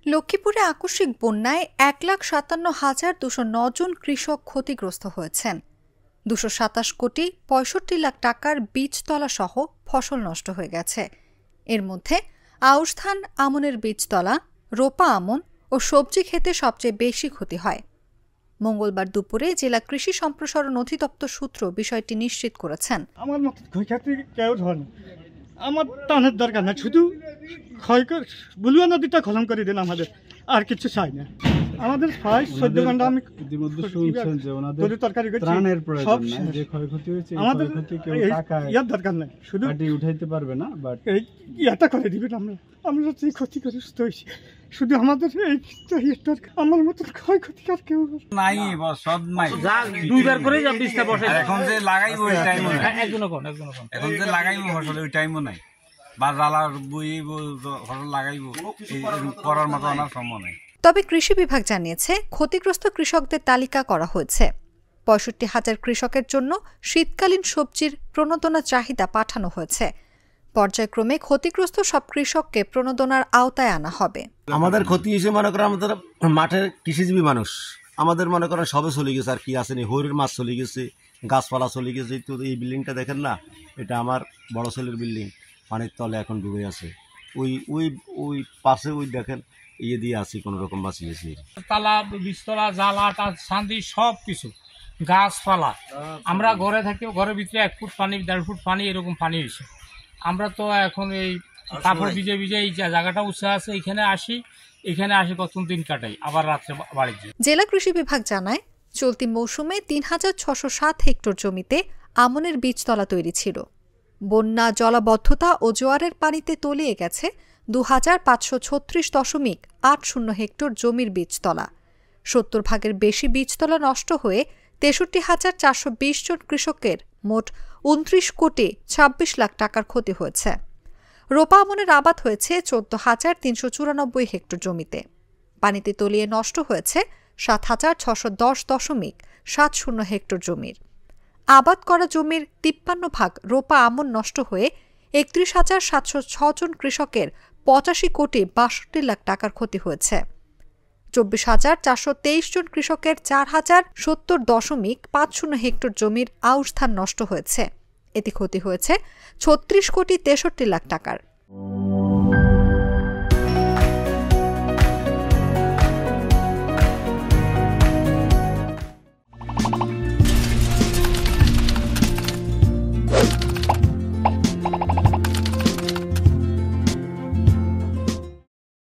লক্ষ্মীপুরে আকস্মিক বন্যায় ১,৫৭,২০৯ জন কৃষক ক্ষতিগ্রস্ত হয়েছেন। ২২৭ কোটি ৬৫ লাখ টাকার বীজতলা সহ ফসল নষ্ট হয়ে গেছে। এর মধ্যে আউশ ধান, আমনের বীজতলা, রোপা আমন ও সবজি ক্ষেতে সবচেয়ে বেশি ক্ষতি হয়। মঙ্গলবার দুপুরে জেলা কৃষি সম্প্রসারণ অধিদপ্তর সূত্র বিষয়টি নিশ্চিত করেছেন। আমার মতো ক্ষয়ক্ষতি কেউ ধরেন, আমার টানের দরকার না, শুধু বুলুয়া নদীটা খনন করে দিন, আমাদের আর কিছু চাই না। আমাদের 14 ঘন্টা আমি ইতিমধ্যে শুনছেন যে ওনাদের তরকারি ত্রাণের প্রয়োজন নাই, যে ক্ষয়ক্ষতি হয়েছে আমাদের কেউ টাকায় দরকার নাই, শুধু উঠাইতে পারবে না, বাট এই ইয়াটা করে দিবেন। আমরা যে ক্ষতিগ্রস্ত হয়েছি, শুধু আমাদের এই দরকার। আমার মতো ক্ষয়ক্ষতি আর কেউ নাই, সব নাই। দুইবার করে বীজটা বসে এখন যে লাগাইবো ওই টাইমও নাই, এখন যে লাগাইবো ফসল ওই টাইমও নাই, বা জ্বালা বইব ফসল লাগাইবো করার মতো আমার সম্ভব নাই। তবে কৃষি বিভাগ জানিয়েছে, ক্ষতিগ্রস্ত কৃষকদের তালিকা করা হয়েছে। ৬৫,০০০ কৃষকের জন্য শীতকালীন সবজির প্রণোদনা চাহিদা পাঠানো হয়েছে। পর্যায়ক্রমে ক্ষতিগ্রস্ত সব কৃষককে প্রণোদনার আওতায় আনা হবে। আমাদের ক্ষতি হিসেবে মনে করেন, আমাদের মাঠের কৃষিজীবী মানুষ, আমাদের মনে করেন সবে চলে গেছে, আর কি আসেনি, হরির মাছ চলে গেছে, গাছপালা চলে গেছে। তো এই বিল্ডিংটা দেখেন না, এটা আমার বড় ছেলের বিল্ডিং, পানির তলে এখন ডুবে আছে। ওই ওই ওই পাশে ওই দেখেন ইয়ে দিয়ে আসি, কোনো রকম বাঁচিয়েছি। তালা, বীজতলা, জ্বালা, শান্তি সব কিছু, গাছপালা। আমরা ঘরে থাকি, ঘরের ভিতরে 1 ফুট পানি, 1.5 ফুট পানি, এরকম পানি হয়েছে। আমরা তো এখন এই কাপড় ভিজে ভিজে এই জায়গাটা উঁচু আছে, এখানে আসি কতদিন দিন কাটাই, আবার রাত্রে বাড়ি যাই। জেলা কৃষি বিভাগ জানায়, চলতি মৌসুমে ৩,৬০৭ হেক্টর জমিতে আমনের বীজতলা তৈরি ছিল। বন্যা, জলাবদ্ধতা ও জোয়ারের পানিতে তলিয়ে গেছে ২,৫৩৬.৮০ হেক্টর জমির বীজতলা। ৭০ ভাগের বেশি বীজতলা নষ্ট হয়ে ৬৩,৪২০ জন কৃষকের মোট ২৯ কোটি ২৬ লাখ টাকার ক্ষতি হয়েছে। রোপা আমনের আবাদ হয়েছে ১৪,৩৯৪ হেক্টর জমিতে। পানিতে তলিয়ে নষ্ট হয়েছে ৭,৬১০.৭০ হেক্টর জমির। আবাদ করা জমির ৫৩ ভাগ রোপা আমন নষ্ট হয়ে ৩১,৭০৬ জন কৃষকের ৮৫ কোটি ৬২ লাখ টাকার ক্ষতি হয়েছে। ২৪,৪২৩ জন কৃষকের ৪,০৭০.৫০ হেক্টর জমির আউশ ধান নষ্ট হয়েছে। এতে ক্ষতি হয়েছে ৩৬ কোটি ৬৩ লাখ টাকার।